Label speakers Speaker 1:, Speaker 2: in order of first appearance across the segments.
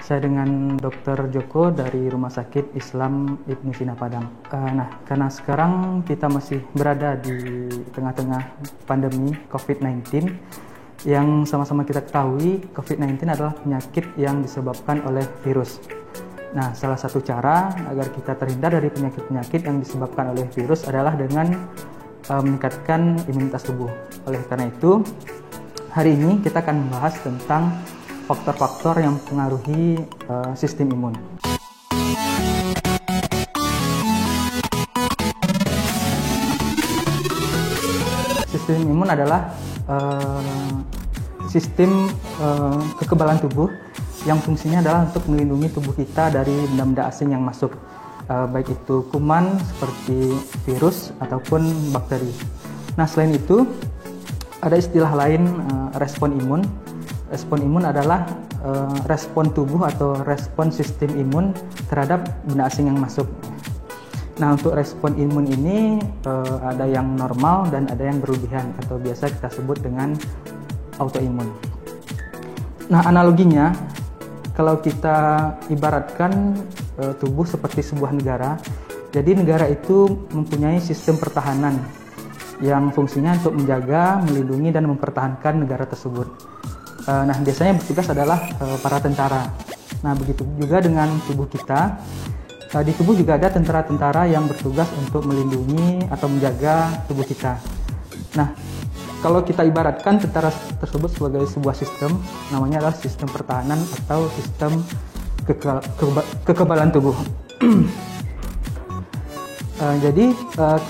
Speaker 1: Saya dengan Dr. Joko dari Rumah Sakit Islam Ibnu Sina Padang. Karena sekarang kita masih berada di tengah-tengah pandemi COVID-19, yang sama-sama kita ketahui COVID-19 adalah penyakit yang disebabkan oleh virus. Nah, salah satu cara agar kita terhindar dari penyakit-penyakit yang disebabkan oleh virus adalah dengan meningkatkan imunitas tubuh. Oleh karena itu, hari ini kita akan membahas tentang faktor-faktor yang mempengaruhi sistem imun. Sistem imun adalah sistem kekebalan tubuh yang fungsinya adalah untuk melindungi tubuh kita dari benda-benda asing yang masuk, baik itu kuman seperti virus ataupun bakteri. Nah, selain itu ada istilah lain, respon imun. Respon imun adalah respon tubuh atau respon sistem imun terhadap benda asing yang masuk. Nah, untuk respon imun ini ada yang normal dan ada yang berlebihan atau biasa kita sebut dengan autoimun. Nah, analoginya kalau kita ibaratkan tubuh seperti sebuah negara, jadi negara itu mempunyai sistem pertahanan yang fungsinya untuk menjaga, melindungi, dan mempertahankan negara tersebut. Nah, biasanya bertugas adalah para tentara. Nah, begitu juga dengan tubuh kita. Di tubuh juga ada tentara-tentara yang bertugas untuk melindungi atau menjaga tubuh kita. Nah, kalau kita ibaratkan tentara tersebut sebagai sebuah sistem, namanya adalah sistem pertahanan atau sistem kekebalan tubuh. Jadi,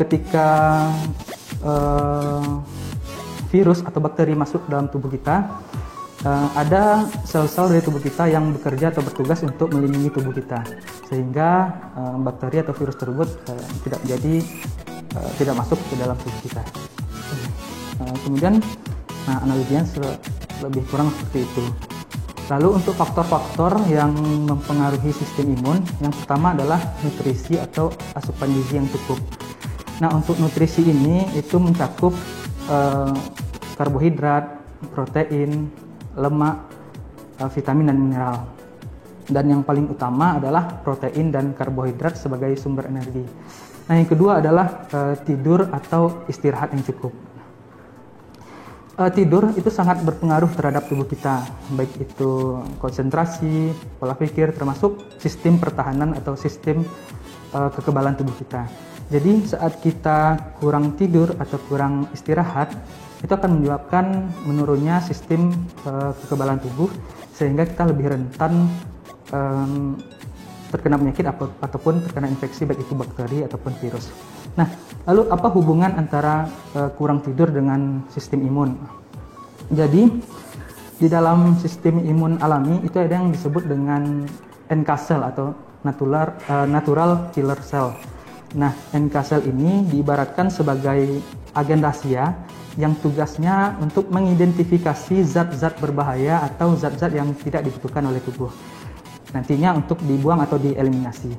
Speaker 1: ketika virus atau bakteri masuk dalam tubuh kita, ada sel-sel dari tubuh kita yang bekerja atau bertugas untuk melindungi tubuh kita, sehingga bakteri atau virus tersebut tidak masuk ke dalam tubuh kita. Kemudian analoginya lebih kurang seperti itu. Lalu untuk faktor-faktor yang mempengaruhi sistem imun, yang pertama adalah nutrisi atau asupan gizi yang cukup. Nah, untuk nutrisi ini itu mencakup karbohidrat, protein, lemak, vitamin dan mineral. Dan yang paling utama adalah protein dan karbohidrat sebagai sumber energi. Nah, yang kedua adalah tidur atau istirahat yang cukup. Tidur itu sangat berpengaruh terhadap tubuh kita, baik itu konsentrasi, pola pikir, termasuk sistem pertahanan atau sistem kekebalan tubuh kita. Jadi saat kita kurang tidur atau kurang istirahat, itu akan menyebabkan menurunnya sistem kekebalan tubuh, sehingga kita lebih rentan terkena penyakit ataupun terkena infeksi, baik itu bakteri ataupun virus. Nah, lalu apa hubungan antara kurang tidur dengan sistem imun? Jadi, di dalam sistem imun alami itu ada yang disebut dengan NK cell atau natural killer cell. Nah, NK cell ini diibaratkan sebagai agen rahasia yang tugasnya untuk mengidentifikasi zat-zat berbahaya atau zat-zat yang tidak dibutuhkan oleh tubuh, nantinya untuk dibuang atau dieliminasi.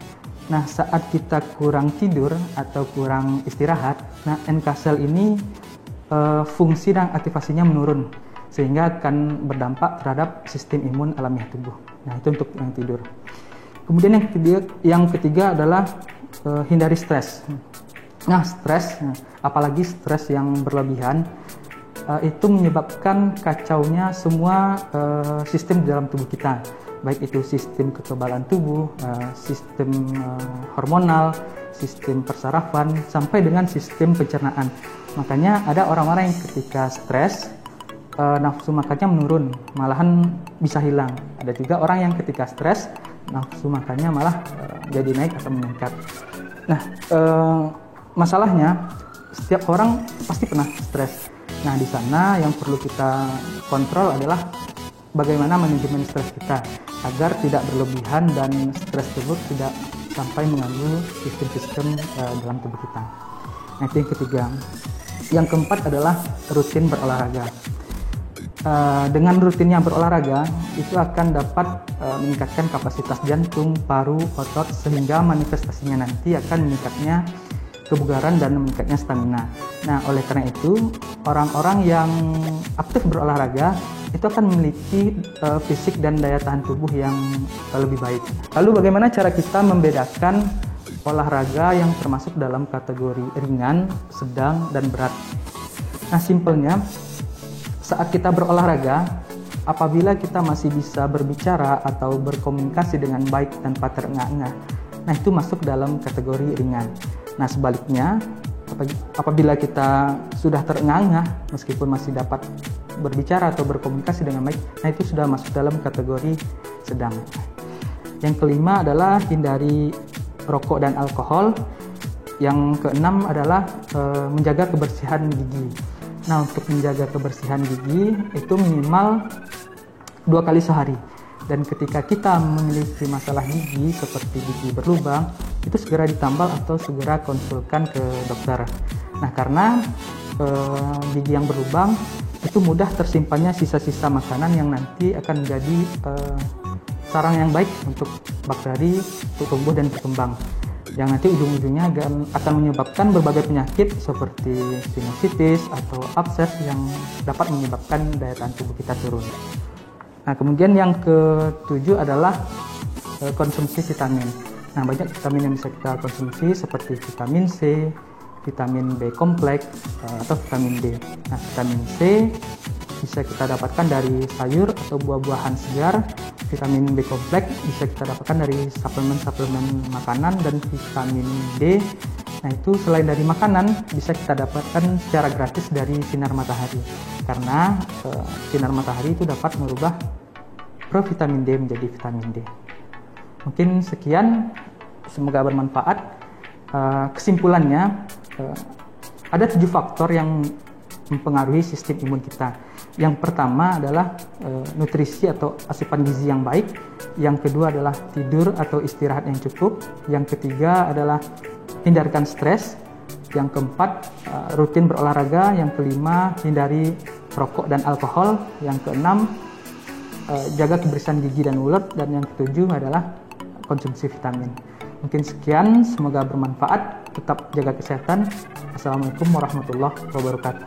Speaker 1: Nah, saat kita kurang tidur atau kurang istirahat, nah NK cell ini fungsi dan aktivasinya menurun, sehingga akan berdampak terhadap sistem imun alamiah tubuh. Nah, itu untuk yang tidur. Kemudian yang ketiga adalah hindari stres. Nah, stres, apalagi stres yang berlebihan, itu menyebabkan kacaunya semua sistem di dalam tubuh kita, baik itu sistem kekebalan tubuh, sistem hormonal, sistem persarafan, sampai dengan sistem pencernaan. Makanya ada orang-orang yang ketika stres, nafsu makannya menurun, malahan bisa hilang. Ada juga orang yang ketika stres, nafsu makannya malah jadi naik atau meningkat. Nah, masalahnya setiap orang pasti pernah stres. Nah, di sana yang perlu kita kontrol adalah bagaimana manajemen stres kita agar tidak berlebihan dan stres tersebut tidak sampai mengganggu sistem-sistem dalam tubuh kita. Nah, itu yang ketiga. Yang keempat adalah rutin berolahraga. Dengan rutinnya berolahraga itu akan dapat meningkatkan kapasitas jantung, paru, otot, sehingga manifestasinya nanti akan meningkatnya kebugaran dan meningkatnya stamina. Nah, oleh karena itu orang-orang yang aktif berolahraga itu akan memiliki fisik dan daya tahan tubuh yang lebih baik. Lalu bagaimana cara kita membedakan olahraga yang termasuk dalam kategori ringan, sedang, dan berat? Nah, simpelnya, saat kita berolahraga, apabila kita masih bisa berbicara atau berkomunikasi dengan baik tanpa terengah-engah, nah itu masuk dalam kategori ringan. Nah, sebaliknya, apabila kita sudah terengah-engah, meskipun masih dapat berbicara atau berkomunikasi dengan baik, nah itu sudah masuk dalam kategori sedang. Yang kelima adalah hindari rokok dan alkohol. Yang keenam adalah menjaga kebersihan gigi. Nah, untuk menjaga kebersihan gigi itu minimal 2 kali sehari. Dan ketika kita memiliki masalah gigi seperti gigi berlubang, itu segera ditambal atau segera konsulkan ke dokter. Nah, karena gigi yang berlubang itu mudah tersimpannya sisa-sisa makanan yang nanti akan menjadi sarang yang baik untuk bakteri untuk tumbuh dan berkembang, yang nanti ujung-ujungnya akan menyebabkan berbagai penyakit seperti sinusitis atau abses yang dapat menyebabkan daya tahan tubuh kita turun. Nah, kemudian yang ke-7 adalah konsumsi vitamin. Nah, banyak vitamin yang bisa kita konsumsi seperti vitamin C, vitamin B kompleks, atau vitamin D. Nah, vitamin C bisa kita dapatkan dari sayur atau buah-buahan segar. Vitamin B kompleks bisa kita dapatkan dari suplemen-suplemen makanan, dan vitamin D, nah itu selain dari makanan bisa kita dapatkan secara gratis dari sinar matahari, karena sinar matahari itu dapat merubah provitamin D menjadi vitamin D. Mungkin sekian, semoga bermanfaat. Kesimpulannya, ada 7 faktor yang mempengaruhi sistem imun kita. Yang pertama adalah nutrisi atau asupan gizi yang baik. Yang kedua adalah tidur atau istirahat yang cukup. Yang ketiga adalah hindarkan stres. Yang keempat, rutin berolahraga. Yang kelima, hindari rokok dan alkohol. Yang keenam, jaga kebersihan gigi dan mulut. Dan yang ketujuh adalah konsumsi vitamin. Mungkin sekian, semoga bermanfaat. Tetap jaga kesehatan. Assalamualaikum warahmatullahi wabarakatuh.